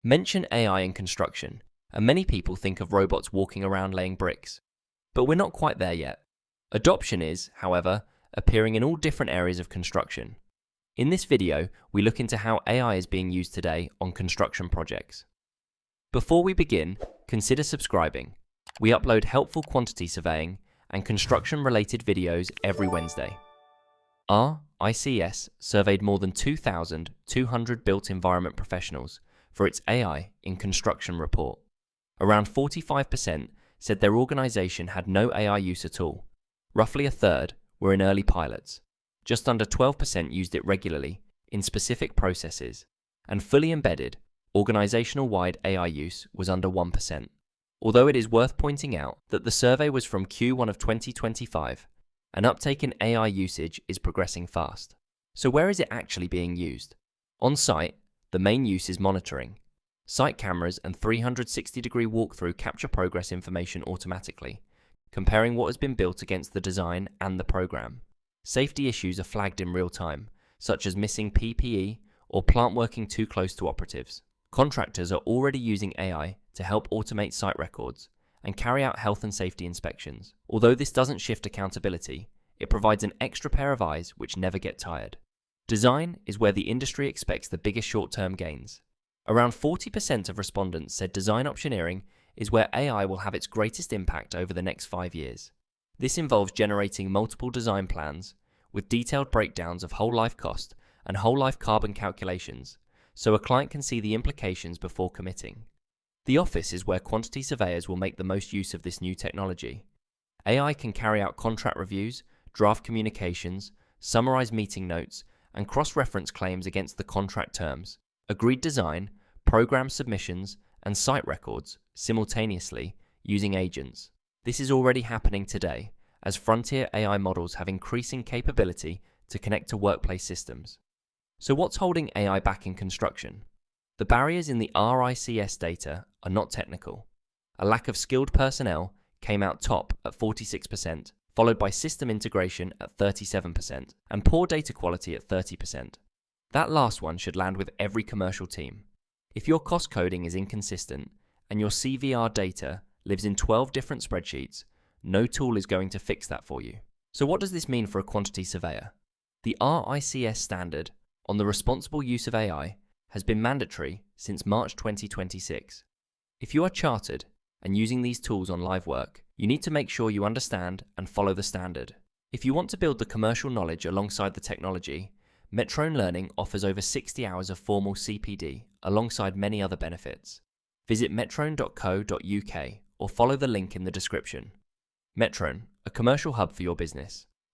Mention AI in construction, and many people think of robots walking around laying bricks. But we're not quite there yet. Adoption is, however, appearing in all different areas of construction. In this video, we look into how AI is being used today on construction projects. Before we begin, consider subscribing. We upload helpful quantity surveying and construction-related videos every Wednesday. RICS surveyed more than 2,200 built environment professionals for its AI in construction report. Around 45% said their organization had no AI use at all. Roughly a third were in early pilots. Just under 12% used it regularly in specific processes, and fully embedded, organizational-wide AI use was under 1%. Although it is worth pointing out that the survey was from Q1 of 2025, an uptake in AI usage is progressing fast. So where is it actually being used? On site, the main use is monitoring. Site cameras and 360-degree walkthrough capture progress information automatically, comparing what has been built against the design and the program. Safety issues are flagged in real time, such as missing PPE or plant working too close to operatives. Contractors are already using AI to help automate site records and carry out health and safety inspections. Although this doesn't shift accountability, it provides an extra pair of eyes which never get tired. Design is where the industry expects the biggest short-term gains. Around 40% of respondents said design optioneering is where AI will have its greatest impact over the next 5 years. This involves generating multiple design plans with detailed breakdowns of whole life cost and whole life carbon calculations, so a client can see the implications before committing. The office is where quantity surveyors will make the most use of this new technology. AI can carry out contract reviews, draft communications, summarize meeting notes, and cross-reference claims against the contract terms, agreed design, program submissions, and site records simultaneously using agents. This is already happening today, as frontier AI models have increasing capability to connect to workplace systems. So what's holding AI back in construction? The barriers in the RICS data are not technical. A lack of skilled personnel came out top at 46%, followed by system integration at 37%, and poor data quality at 30%. That last one should land with every commercial team. If your cost coding is inconsistent and your CVR data lives in 12 different spreadsheets, no tool is going to fix that for you. So what does this mean for a quantity surveyor? The RICS standard on the responsible use of AI has been mandatory since March 2026. If you are chartered and using these tools on live work, you need to make sure you understand and follow the standard. If you want to build the commercial knowledge alongside the technology, Metroun Learning offers over 60 hours of formal CPD alongside many other benefits. Visit metroun.co.uk or follow the link in the description. Metroun, a commercial hub for your business.